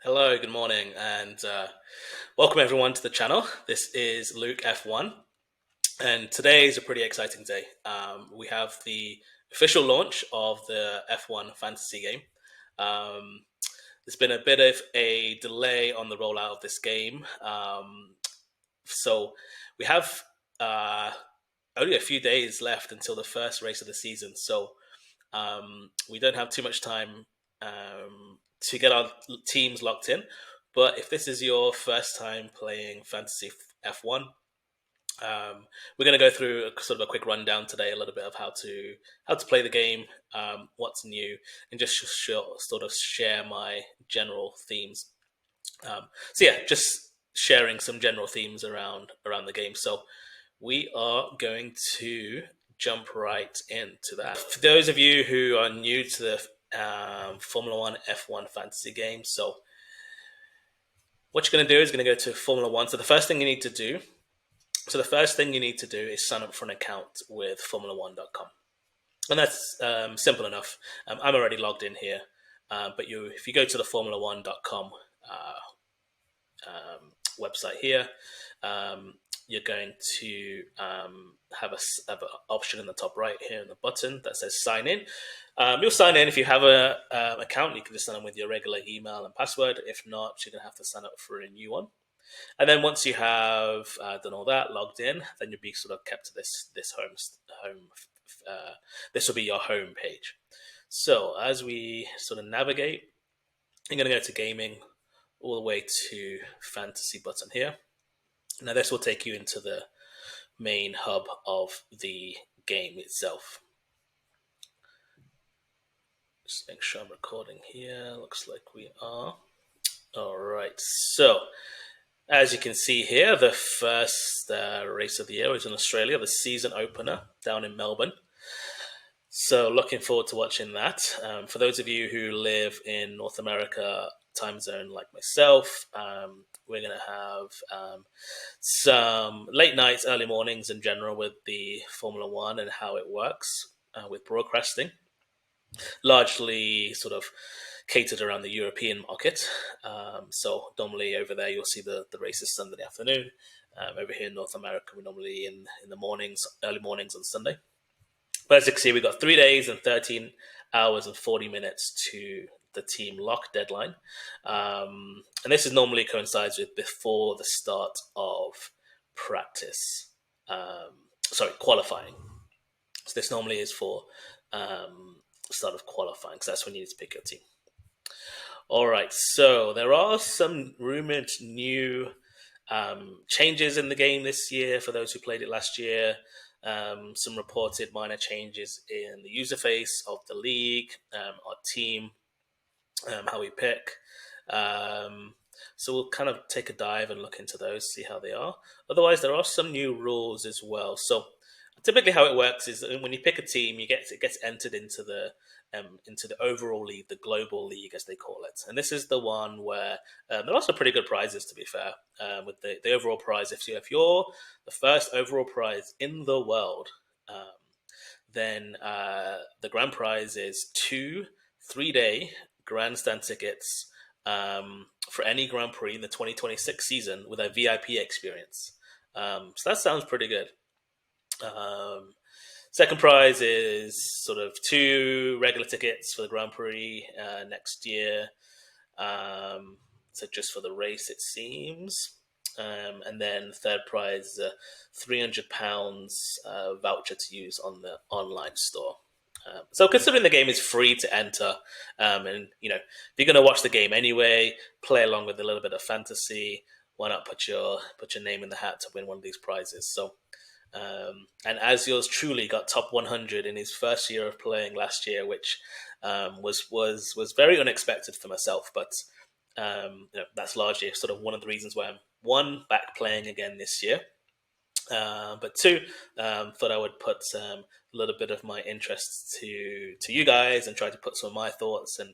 Hello, good morning, and welcome everyone to the channel. This is Luke F1, and today is a pretty exciting day. We have the official launch of the F1 fantasy game. Um, there's been a bit of a delay on the rollout of this game, so we have uh, only a few days left until the first race of the season. So we don't have too much time to get our teams locked in. But if this is your first time playing Fantasy F1, we're going to go through sort of a quick rundown today, a little bit of how to play the game, what's new, and just sort of share my general themes. So yeah, just sharing some general themes around the game. So we are going to jump right into that. For those of you who are new to the Formula One F1 fantasy game, so what you're going to do is going to go to Formula One. So the first thing you need to do is sign up for an account with Formula1.com, and that's simple enough. I'm already logged in here, but if you go to the Formula1.com website here, you're going to have an option in the top right here in the button that says sign in. You'll sign in if you have an account. You can just sign in with your regular email and password. If not, you're going to have to sign up for a new one. And then once you have done all that, logged in, then you'll be sort of kept to this home. This will be your home page. So as we sort of navigate, you're going to go to gaming, all the way to fantasy button here. Now this will take you into the main hub of the game itself. Just make sure I'm recording here. Looks like we are. All right. So as you can see here, the first race of the year is in Australia, the season opener down in Melbourne. So looking forward to watching that. For those of you who live in North America time zone like myself, we're going to have some late nights, early mornings in general with the Formula One and how it works with broadcasting, largely sort of catered around the European market. So normally over there, you'll see the races Sunday afternoon. Over here in North America, we're normally in the mornings, early mornings on Sunday. But as you can see, we've got 3 days and 13 hours and 40 minutes to the team lock deadline. And this is normally coincides with before the start of practice. Qualifying. So this normally is for start of qualifying, because that's when you need to pick your team. All right, so there are some rumored new changes in the game this year for those who played it last year. Some reported minor changes in the user face of the league, our team, how we pick. So we'll kind of take a dive and look into those, see how they are. Otherwise, there are some new rules as well. So typically, how it works is when you pick a team, it gets entered into the overall league, the global league as they call it. And this is the one where there are also pretty good prizes, to be fair. With the overall prize, if you're the first overall prize in the world, then the grand prize is 2 3-day grandstand tickets for any Grand Prix in the 2026 season with a VIP experience. So that sounds pretty good. Second prize is sort of 2 regular tickets for the Grand Prix next year. So just for the race, it seems. And then third prize is a £300 voucher to use on the online store. So considering the game is free to enter, and if you're going to watch the game anyway, play along with a little bit of fantasy, why not put your name in the hat to win one of these prizes? So. And as yours truly got top 100 in his first year of playing last year, which was very unexpected for myself. But that's largely sort of one of the reasons why I'm back playing again this year. But 2, thought I would put a little bit of my interests to you guys and try to put some of my thoughts and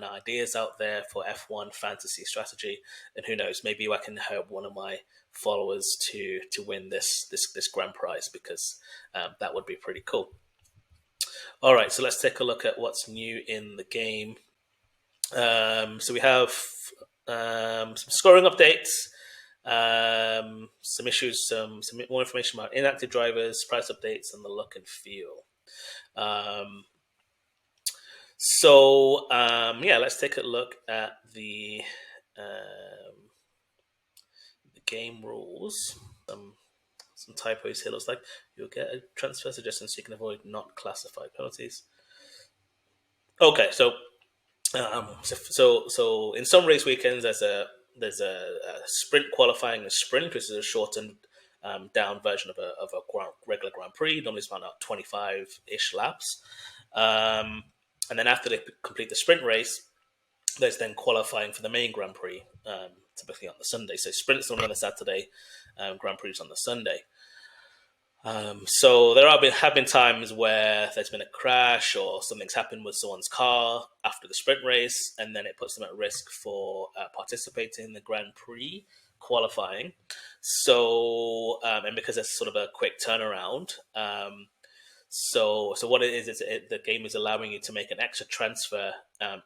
ideas out there for F1 fantasy strategy. And who knows, maybe I can help one of my followers to win this grand prize, because that would be pretty cool. All right, so let's take a look at what's new in the game. So we have some scoring updates, some issues, some more information about inactive drivers, price updates, and the look and feel. Um, yeah, let's take a look at the game rules. Some typos here. Looks like you'll get a transfer suggestion so you can avoid not classified penalties. Okay, so in some race weekends, there's a sprint qualifying. A sprint, which is a shortened down version of a regular Grand Prix. Normally, it's about 25-ish laps, and then after they complete the sprint race, there's then qualifying for the main Grand Prix, typically on the Sunday. So sprints on the Saturday, Grand Prix on the Sunday. So there have been times where there's been a crash or something's happened with someone's car after the sprint race, and then it puts them at risk for participating in the Grand Prix qualifying. So and because it's sort of a quick turnaround, so what it is the game is allowing you to make an extra transfer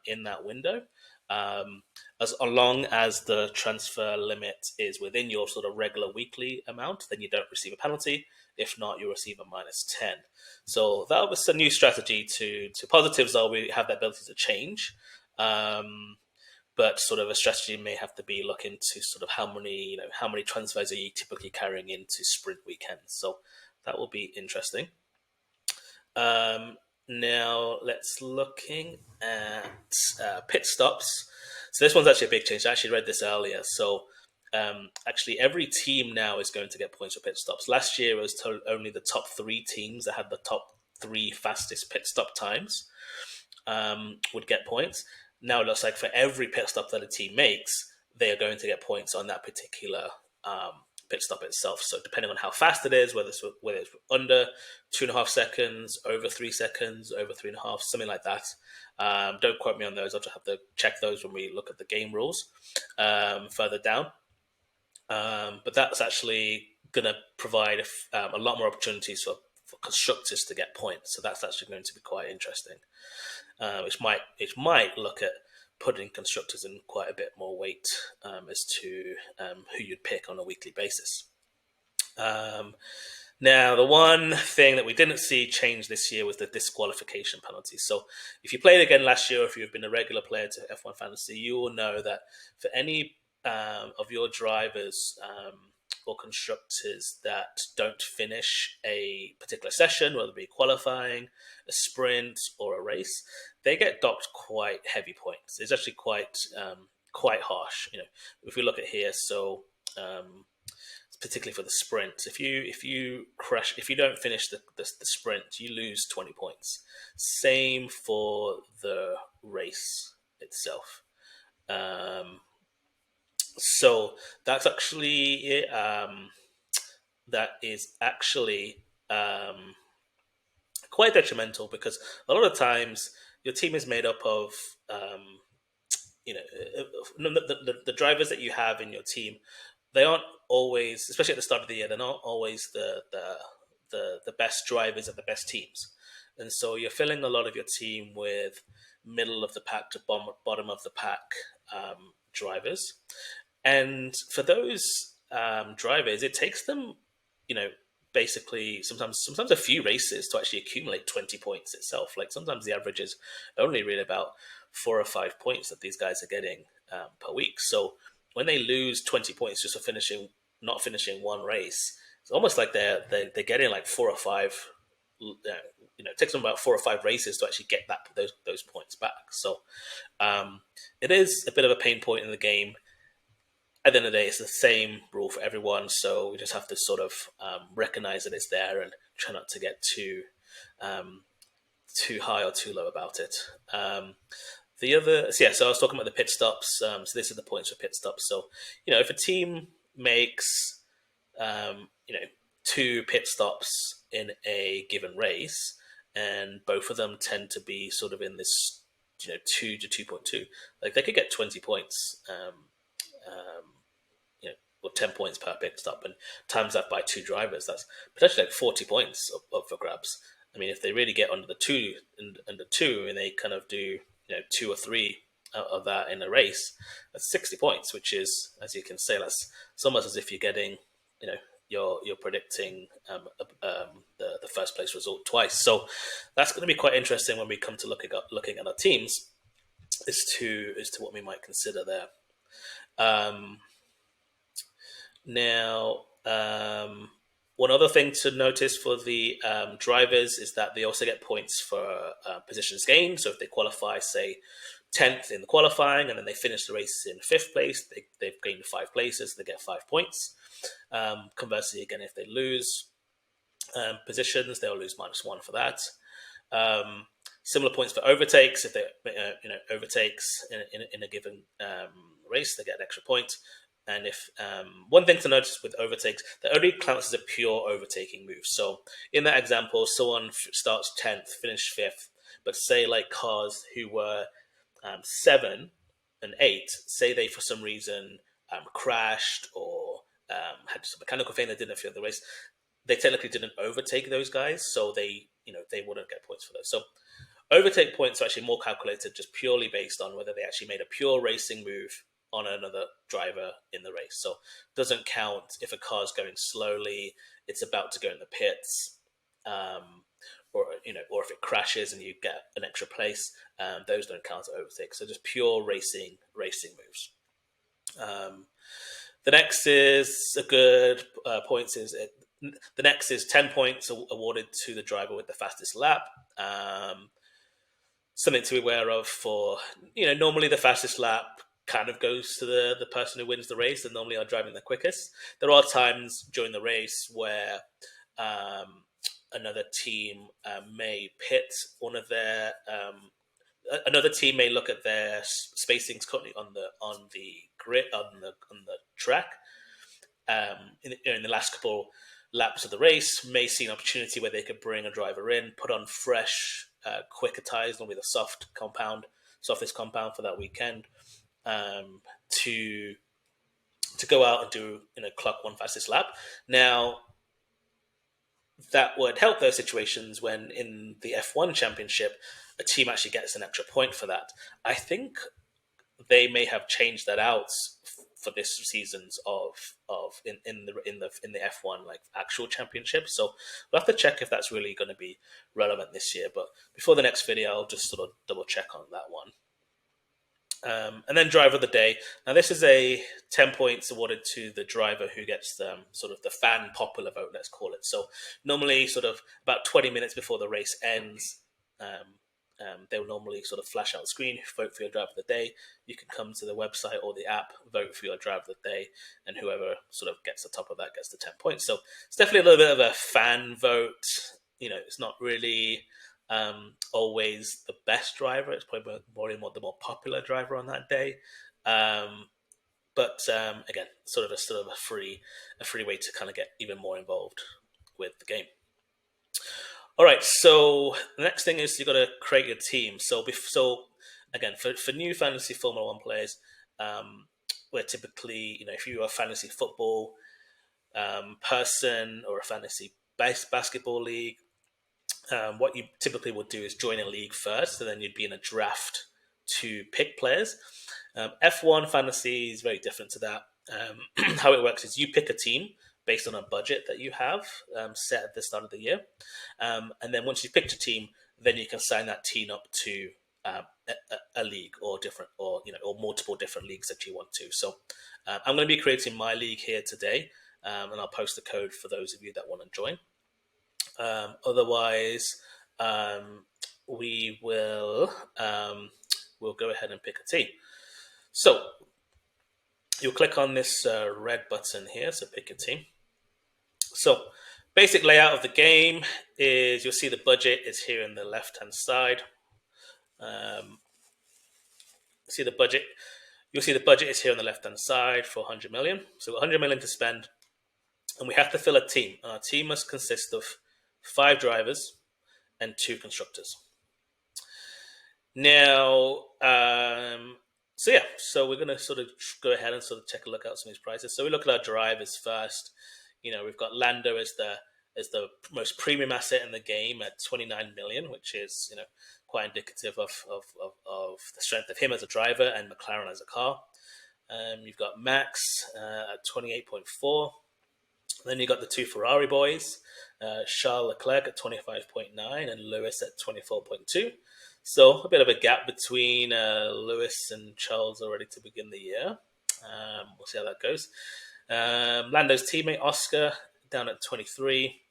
in that window, as long as the transfer limit is within your sort of regular weekly amount, then you don't receive a penalty. If not, you receive a -10. So that was a new strategy to positives, though we have the ability to change. But sort of a strategy may have to be look into sort of how many transfers are you typically carrying into sprint weekends. So that will be interesting. Now let's looking at pit stops. So this one's actually a big change. I actually read this earlier. So actually, every team now is going to get points for pit stops. Last year, it was only the top 3 teams that had the top 3 fastest pit stop times would get points. Now it looks like for every pit stop that a team makes, they are going to get points on that particular pit stop itself. So depending on how fast it is, whether it's under 2.5 seconds, over 3 seconds, over 3.5, something like that. Don't quote me on those. I'll just have to check those when we look at the game rules further down. But that's actually going to provide a lot more opportunities for constructors to get points. So that's actually going to be quite interesting. Which might look at putting constructors in quite a bit more weight as to who you'd pick on a weekly basis. Now, the one thing that we didn't see change this year was the disqualification penalty. So if you played again last year, or if you've been a regular player to F1 Fantasy, you will know that for any of your drivers or constructors that don't finish a particular session, whether it be qualifying, a sprint, or a race, they get docked quite heavy points. It's actually quite harsh. If we look at here, so particularly for the sprint, if you crash, if you don't finish the sprint, you lose 20 points. Same for the race itself. So that's actually quite detrimental, because a lot of times your team is made up of the drivers that you have in your team. They aren't always, especially at the start of the year, they're not always the best drivers at the best teams, and so you're filling a lot of your team with middle of the pack to bottom of the pack drivers. And for those drivers, it takes them, basically sometimes a few races to actually accumulate 20 points itself. Like sometimes the average is only really about 4 or 5 points that these guys are getting per week. So when they lose 20 points just for not finishing one race, it's almost like they're getting like 4 or 5. It takes them about 4 or 5 races to actually get those points back. So it is a bit of a pain point in the game. At the end of the day, it's the same rule for everyone, so we just have to sort of recognize that it's there and try not to get too high or too low about it. So I was talking about the pit stops. So this is the points for pit stops. So if a team makes 2 pit stops in a given race, and both of them tend to be sort of in this 2 to 2.2, like they could get 20 points. Or 10 points per pit stop, and times that by 2 drivers, that's potentially like 40 points up for grabs. I mean, if they really get under 2, and they kind of do 2 or 3 of that in a race, that's 60 points, which is, as you can say, that's it's almost as if you're getting, you know, you're predicting the first place result twice. So that's going to be quite interesting when we come to looking at our teams, as to what we might consider there. Um, Now, one other thing to notice for the drivers is that they also get points for positions gained. So if they qualify, say, 10th in the qualifying, and then they finish the race in 5th place, they've gained 5 places, they get 5 points. Conversely, again, if they lose positions, they'll lose -1 for that. Similar points for overtakes. If they overtakes in a given race, they get an extra point. And if one thing to notice with overtakes, that only counts as a pure overtaking move. So in that example, someone starts 10th, finished 5th, but say like cars who were 7 and 8, say they for some reason crashed or had some mechanical thing that didn't feel the race, they technically didn't overtake those guys, so they wouldn't get points for those. So overtake points are actually more calculated just purely based on whether they actually made a pure racing move on another driver in the race. So it doesn't count if a car's going slowly, it's about to go in the pits, or if it crashes and you get an extra place. Those don't count as overtake. So just pure racing moves. The next is a good points is the next is 10 points awarded to the driver with the fastest lap. Something to be aware of for, normally the fastest lap kind of goes to the person who wins the race and normally are driving the quickest. There are times during the race where another team may pit one of their another team may look at their spacings currently on the grid on the track in the last couple laps of the race, may see an opportunity where they could bring a driver in, put on fresh quicker tires, normally the softest compound for that weekend, to go out and do clock one fastest lap. Now that would help those situations when in the F1 championship a team actually gets an extra point for that. I think they may have changed that out for this season's in the F1 like actual championship. So we'll have to check if that's really going to be relevant this year. But before the next video, I'll just sort of double check on that one. And then driver of the day. Now this is a 10 points awarded to the driver who gets sort of the fan popular vote, let's call it. So normally sort of about 20 minutes before the race ends, they will normally sort of flash out the screen, vote for your driver of the day. You can come to the website or the app, vote for your driver of the day, and whoever sort of gets the top of that gets the 10 points. So it's definitely a little bit of a fan vote. It's not really always the best driver. It's probably the more popular driver on that day. But again, sort of a free way to kind of get even more involved with the game. All right, so the next thing is you've got to create your team. So again, for new fantasy Formula One players, where typically, if you're a fantasy football person or a fantasy basketball league, what you typically would do is join a league first, and then you'd be in a draft to pick players. F1 fantasy is very different to that. How it works is you pick a team based on a budget that you have set at the start of the year, and then once you've picked a team, then you can sign that team up to a league or multiple different leagues that you want to. So I'm going to be creating my league here today, and I'll post the code for those of you that want to join. Otherwise, we will we'll go ahead and pick a team. So you'll click on this red button here, so pick a team. So basic layout of the game is you'll see the budget is here in the left-hand side. See the budget. You'll see the budget is here on the left-hand side for 100 million. So 100 million to spend, and we have to fill a team. Our team must consist of 5 drivers and 2 constructors. Now, so we're going to sort of go ahead and sort of take a look at some of these prices. So we look at our drivers first. We've got Lando as the most premium asset in the game at 29 million, which is quite indicative of the strength of him as a driver and McLaren as a car. You've got Max at 28.4. Then you got the two Ferrari boys, Charles Leclerc at 25.9 and Lewis at 24.2. So a bit of a gap between Lewis and Charles already to begin the year. We'll see how that goes. Lando's teammate Oscar down at 23.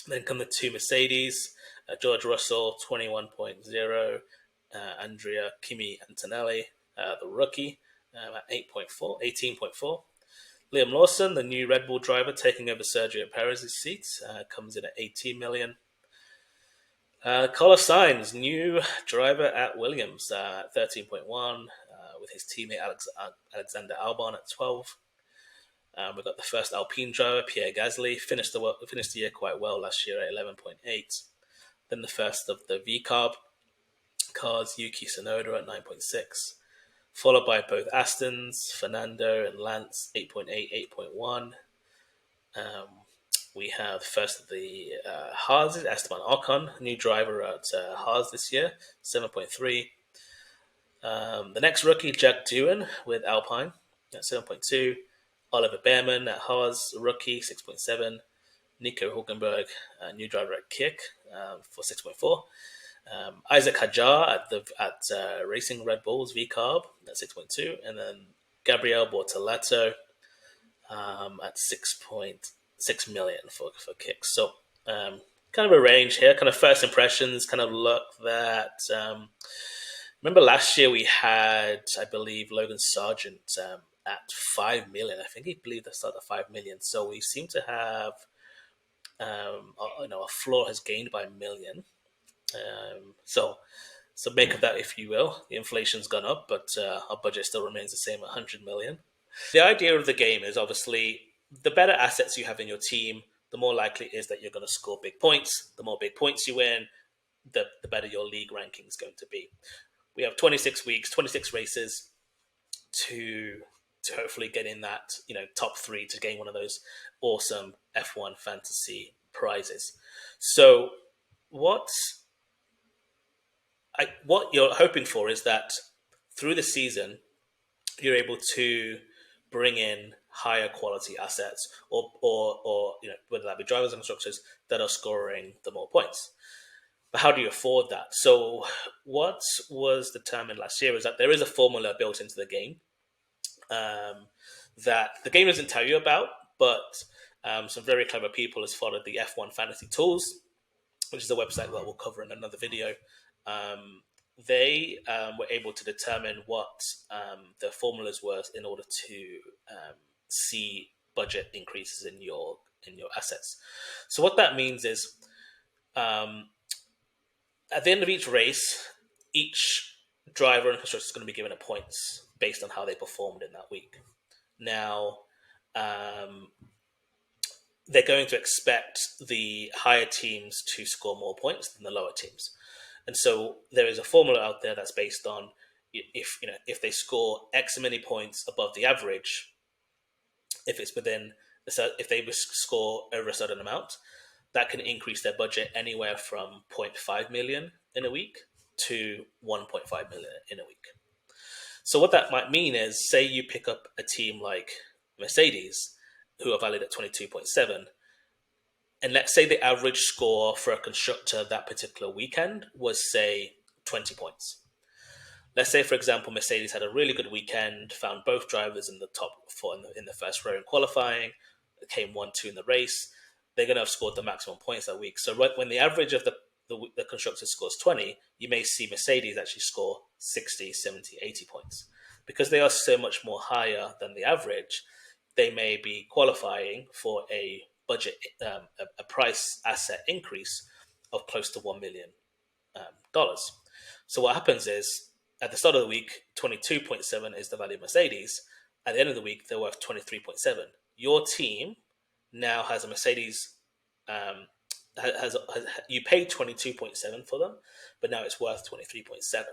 Then come the two Mercedes, George Russell 21.0, Andrea Kimi Antonelli, the rookie, at 18.4. Liam Lawson, the new Red Bull driver, taking over Sergio Perez's seat, comes in at 18 million. Carlos Sainz, new driver at Williams, at 13.1, with his teammate Alexander Albon at 12. We've got the first Alpine driver, Pierre Gasly, finished the year quite well last year at 11.8. Then the first of the VCARB cars, Yuki Tsunoda at 9.6. Followed by both Astons, Fernando and Lance, 8.8, 8.1. We have first of the Haas, Esteban Ocon, new driver at Haas this year, 7.3. The next rookie, Jack Doohan with Alpine at 7.2. Oliver Behrman at Haas, rookie, 6.7. Nico Hulkenberg, new driver at Kick, for 6.4. Isaac Hadjar at Racing Red Bulls VCARB at 6.2, and then Gabriel Bortoleto at 6.6 million for Kicks. So kind of a range here. Kind of first impressions. Kind of look that. Remember last year we had, I believe, Logan Sargent at 5 million. I think he believed the start at 5 million. So we seem to have, a floor has gained by a million. So make of that if you will. The inflation's gone up, but our budget still remains the same, 100 million. The idea of the game is obviously the better assets you have in your team, the more likely it is that you're going to score big points. The more big points you win, the better your league ranking is going to be. We have 26 weeks, 26 races to hopefully get in that top 3 to gain one of those awesome F1 fantasy prizes. So what you're hoping for is that through the season, you're able to bring in higher quality assets, or whether that be drivers and constructors that are scoring the more points. But how do you afford that? So what was determined last year is that there is a formula built into the game that the game doesn't tell you about, but some very clever people has followed the F1 Fantasy Tools, which is a website that we'll cover in another video. They were able to determine what the formulas were in order to see budget increases in your assets. So what that means is, at the end of each race, each driver and constructor is going to be given a points based on how they performed in that week. Now, they're going to expect the higher teams to score more points than the lower teams. And so there is a formula out there that's based on if they score X many points above the average, if they score over a certain amount, that can increase their budget anywhere from 0.5 million in a week to 1.5 million in a week. So what that might mean is, say you pick up a team like Mercedes, who are valued at 22.7, and let's say the average score for a constructor that particular weekend was, say, 20 points. Let's say, for example, Mercedes had a really good weekend, found both drivers in the top 4 in the first row in qualifying, came 1-2 in the race. They're going to have scored the maximum points that week. So when the average of the constructor scores 20, you may see Mercedes actually score 60, 70, 80 points. Because they are so much more higher than the average, they may be qualifying for a budget, a price asset increase of close to $1 million. So what happens is, at the start of the week, 22.7 is the value of Mercedes. At the end of the week, they're worth 23.7. Your team now has a Mercedes, you paid 22.7 for them, but now it's worth 23.7.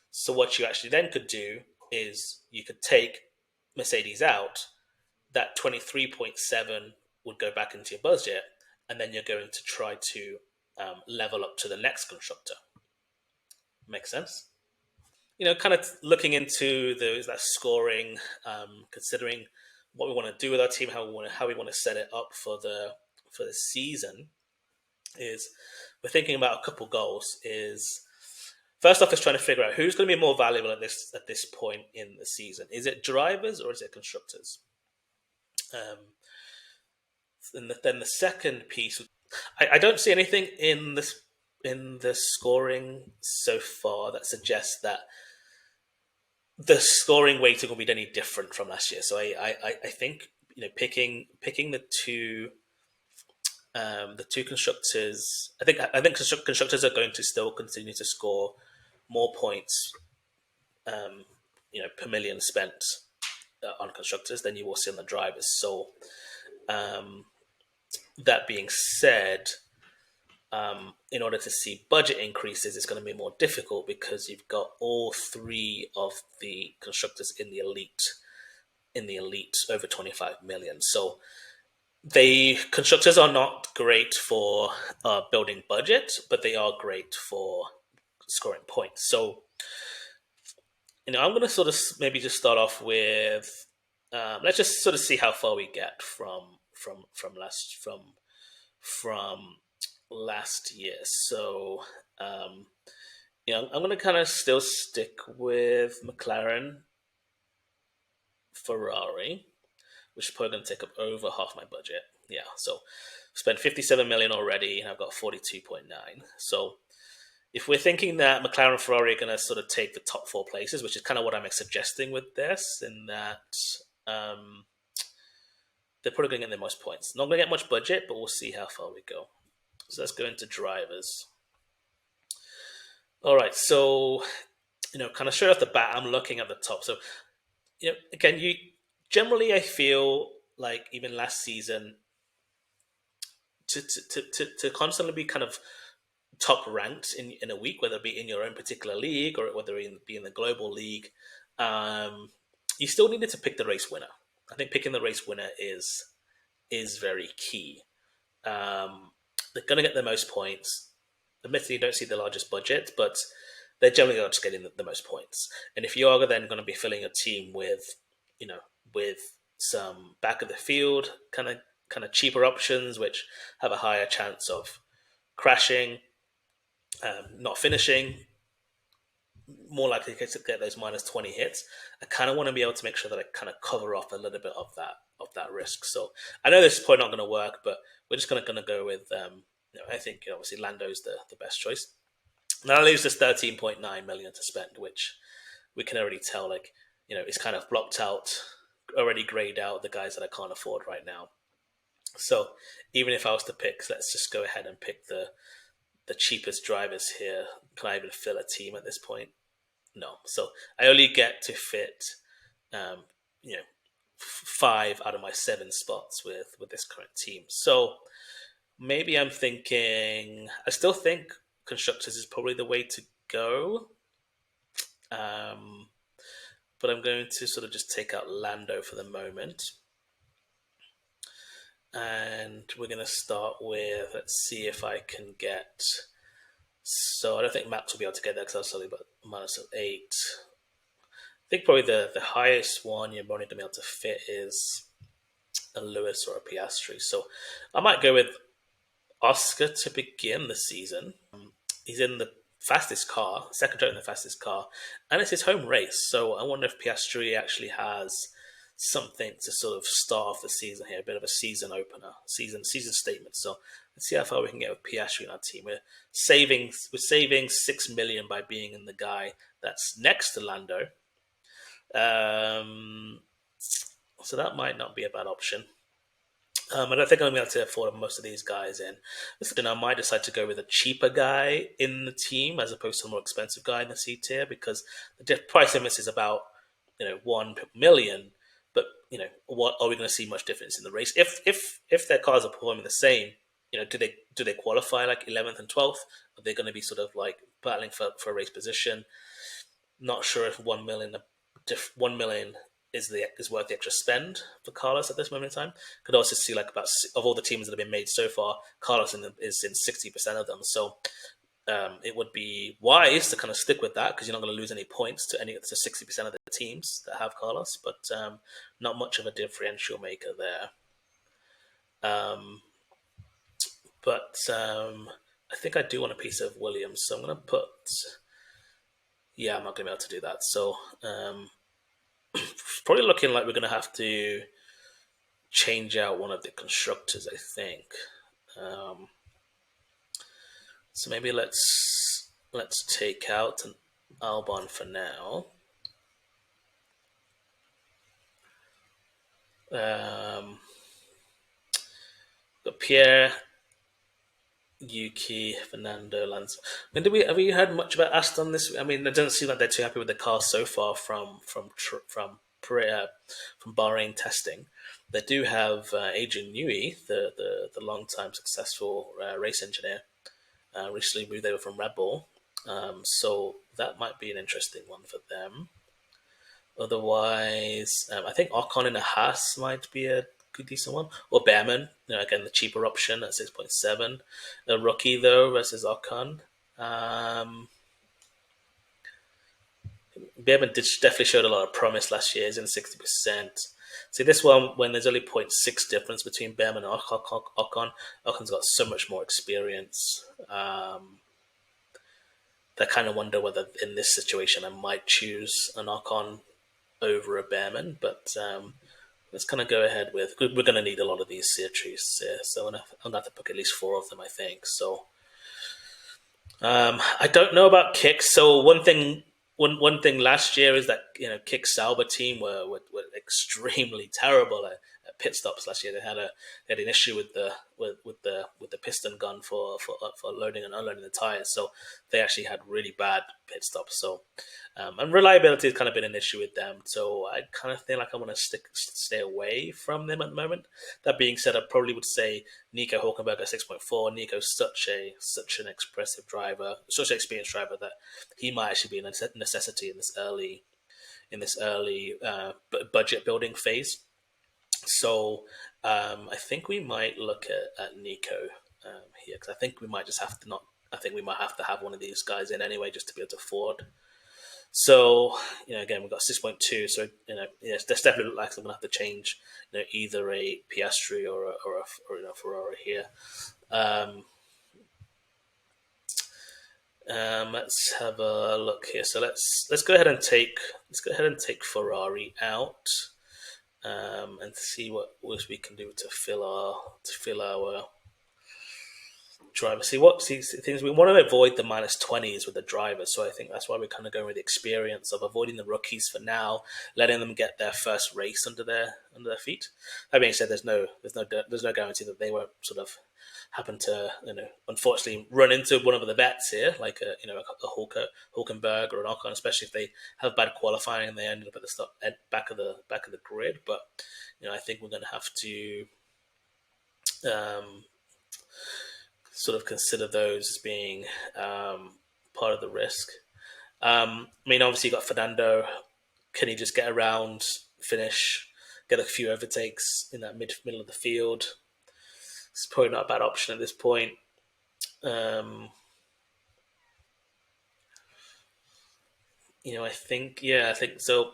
So what you actually then could do is you could take Mercedes out. That 23.7 would go back into your budget, and then you're going to try to level up to the next constructor. Makes sense. Kind of looking into that scoring, considering what we want to do with our team, how we want to set it up for the season. Is we're thinking about a couple goals. Is first off, is trying to figure out who's going to be more valuable at this point in the season. Is it drivers or is it constructors? Um, and then the second piece, I don't see anything in the scoring so far that suggests that the scoring weighting will be any different from last year. So I think picking the two constructors. I think constructors are going to still continue to score more points, per million spent on constructors than you will see on the drivers. So um, that being said, in order to see budget increases, it's going to be more difficult because you've got all three of the constructors in the elite over 25 million. So the constructors are not great for building budget, but they are great for scoring points. So I'm going to sort of maybe just start off with let's just sort of see how far we get from last year. So I'm going to kind of still stick with McLaren, Ferrari, which is probably going to take up over half my budget. Yeah, so spent 57 million already, and I've got 42.9. So if we're thinking that McLaren and Ferrari are going to sort of take the top four places, which is kind of what I'm suggesting with this, in that they're probably going to get the most points. Not going to get much budget, but we'll see how far we go. So let's go into drivers. All right, so kind of straight off the bat, I'm looking at the top. So again, generally I feel like even last season to constantly be kind of top ranked in a week, whether it be in your own particular league or whether it be in the global league, you still needed to pick the race winner. I think picking the race winner is very key. They're going to get the most points. Admittedly, you don't see the largest budget, but they're generally just getting the most points. And if you are then going to be filling a team with, with some back of the field kind of cheaper options, which have a higher chance of crashing, not finishing, more likely to get those minus 20 hits. I kind of want to be able to make sure that I kind of cover off a little bit of that risk. So I know this is probably not going to work, but we're just going to go with. I think obviously Lando's the best choice. Now that leaves us 13.9 million to spend, which we can already tell it's kind of blocked out, already grayed out the guys that I can't afford right now. So even if I was to pick, let's just go ahead and pick the cheapest drivers here. Can I even fill a team at this point? No. So I only get to fit, 5 out of my 7 spots with this current team. So maybe I'm thinking. I still think constructors is probably the way to go. But I'm going to sort of just take out Lando for the moment. And we're going to start with, let's see if I can get. So I don't think Max will be able to get that because I was only about minus 8. I think probably the highest one you're only going to be able to fit is a Lewis or a Piastri. So I might go with Oscar to begin the season. He's in the fastest car, second driver in the fastest car, and it's his home race. So I wonder if Piastri actually has something to sort of start off the season here, a bit of a season opener, season statement. So let's see how far we can get with Piastri in our team. We're saving 6 million by being in the guy that's next to Lando. So that might not be a bad option. I don't think I'm going to be able to afford most of these guys in. Listen, I might decide to go with a cheaper guy in the team as opposed to a more expensive guy in the C tier because the price difference is about 1 million. But what are we going to see much difference in the race? If their cars are performing the same, do they qualify like 11th and 12th? Are they going to be sort of like battling for a race position? Not sure if 1 million is worth the extra spend for Carlos at this moment in time. Could also see like about of all the teams that have been made so far, Carlos is in 60% of them. So it would be wise to kind of stick with that because you're not going to lose any points to 60% of the teams that have Carlos, but not much of a differential maker there. But I think I do want a piece of Williams, so I'm going to put. Yeah, I'm not going to be able to do that. So probably looking like we're going to have to change out one of the constructors, I think. So maybe let's take out an Albon for now. Got Pierre, Yuki, Fernando, Lance. I mean, have we heard much about Aston this? I mean, it doesn't seem like they're too happy with the car so far from Bahrain testing. They do have Adrian Newey, the long time successful race engineer, recently moved over from Red Bull, so that might be an interesting one for them. Otherwise, I think Ocon in a Haas might be a good decent one, or Behrman. Again, the cheaper option at 6.7. The rookie though versus Ocon. Behrman definitely showed a lot of promise last year. He's in 60%. See this one when there's only 0.6 difference between Behrman and Ocon. Ocon's got so much more experience. I kind of wonder whether in this situation I might choose an Ocon over a Behrman, but let's kind of go ahead with. We're going to need a lot of these series here, so I'm going to have to pick at least 4 of them, I think. So I don't know about kicks. So one thing last year is that Kick Sauber team were extremely terrible at pit stops last year. They had an issue with the piston gun for loading and unloading the tires, so they actually had really bad pit stops. So and reliability has kind of been an issue with them. So I kind of feel like I want to stay away from them at the moment. That being said, I probably would say Nico Hulkenberg at 6.4. Nico's such an expressive driver, such an experienced driver that he might actually be a necessity in this early budget building phase. So I think we might look at Nico here because I think we might just have to not. I think we might have to have one of these guys in anyway just to be able to afford. So again, we've got 6.2. So yes, this definitely looks like I'm gonna have to change either a Piastri or a Ferrari here. Let's have a look here. So let's go ahead and take Ferrari out, and see what we can do to fill our driver. Things we want to avoid the -20s with the drivers, so I think that's why we're kind of going with the experience of avoiding the rookies for now, letting them get their first race under their feet. That being said, there's no guarantee that they won't sort of happen to unfortunately run into one of the vets here, like a Hulkenberg or an Ocon, especially if they have bad qualifying and they ended up at the back of the grid. But I think we're going to have to sort of consider those as being part of the risk. I mean, obviously you got Fernando. Can he just get around, finish, get a few overtakes in that middle of the field? It's probably not a bad option at this point. I think so.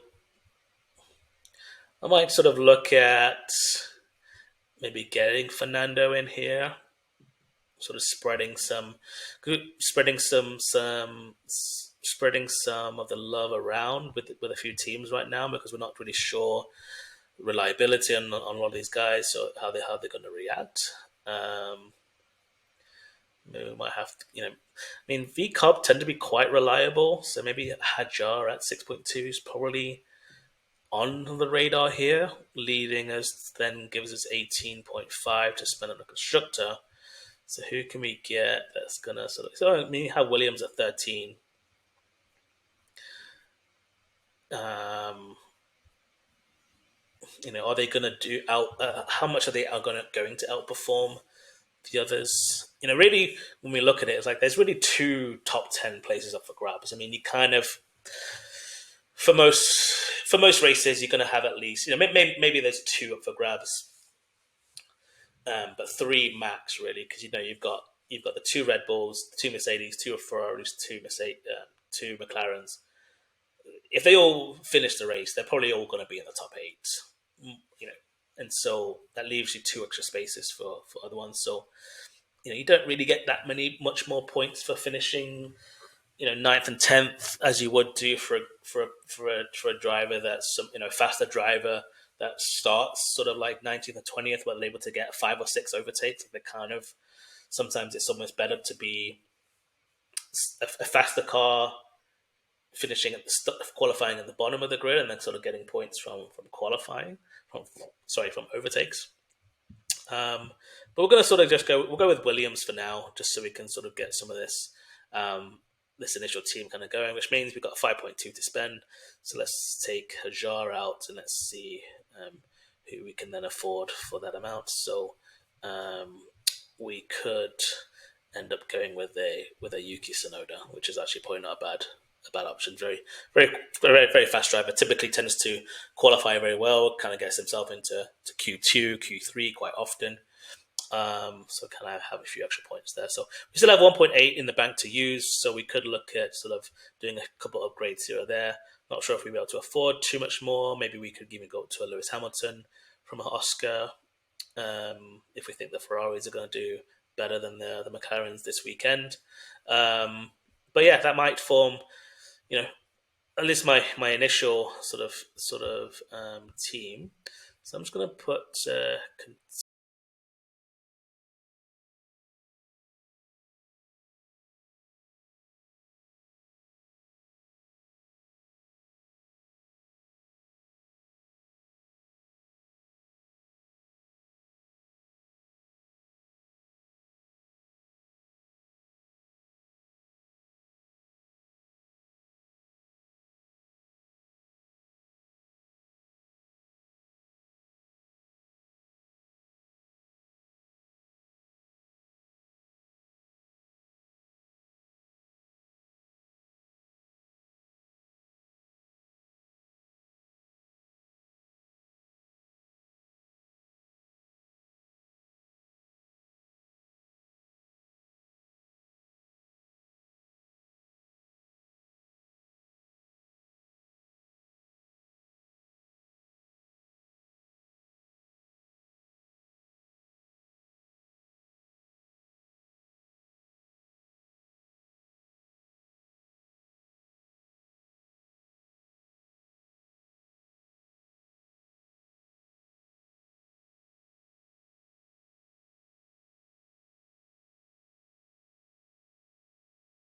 I might sort of look at maybe getting Fernando in here, sort of spreading some of the love around with a few teams right now because we're not really sure reliability on a lot of these guys, so how they're going to react. Maybe we might have to, VCOP tend to be quite reliable, so maybe Hajar at 6.2 is probably on the radar here, leading us then gives us 18.5 to spend on a constructor. So who can we get that's gonna have Williams at 13. Are they going to do how much are they going to outperform the others? Really, when we look at it, it's like there's really 2 top 10 places up for grabs. I mean, you kind of for most races you're going to have at least maybe there's 2 up for grabs, but 3 max really because you've got you've got the two Red Bulls, two Mercedes, two Ferraris, two McLarens. If they all finish the race, they're probably all going to be in the top eight, you know, and so that leaves you two extra spaces for other ones. So you don't really get that much more points for finishing ninth and 10th as you would do for a driver that's some faster driver that starts sort of like 19th and 20th, where they're able to get 5 or 6 overtakes. They kind of sometimes it's almost better to be a faster car finishing at qualifying at the bottom of the grid and then sort of getting points from qualifying from overtakes. But we're going to sort of we'll go with Williams for now, just so we can sort of get some of this initial team kind of going, which means we've got 5.2 to spend. So let's take Hajar out and let's see who we can then afford for that amount. So we could end up going with a Yuki Tsunoda, which is actually probably not a bad option. Very fast driver. Typically tends to qualify very well. Kind of gets himself into Q2, Q3 quite often. So kind of have a few extra points there. So we still have 1.8 in the bank to use. So we could look at sort of doing a couple of upgrades here or there. Not sure if we'll be able to afford too much more. Maybe we could even go to a Lewis Hamilton from an Oscar. If we think the Ferraris are going to do better than the McLarens this weekend. But yeah, that might form, at least my initial sort of team. So I'm just going to put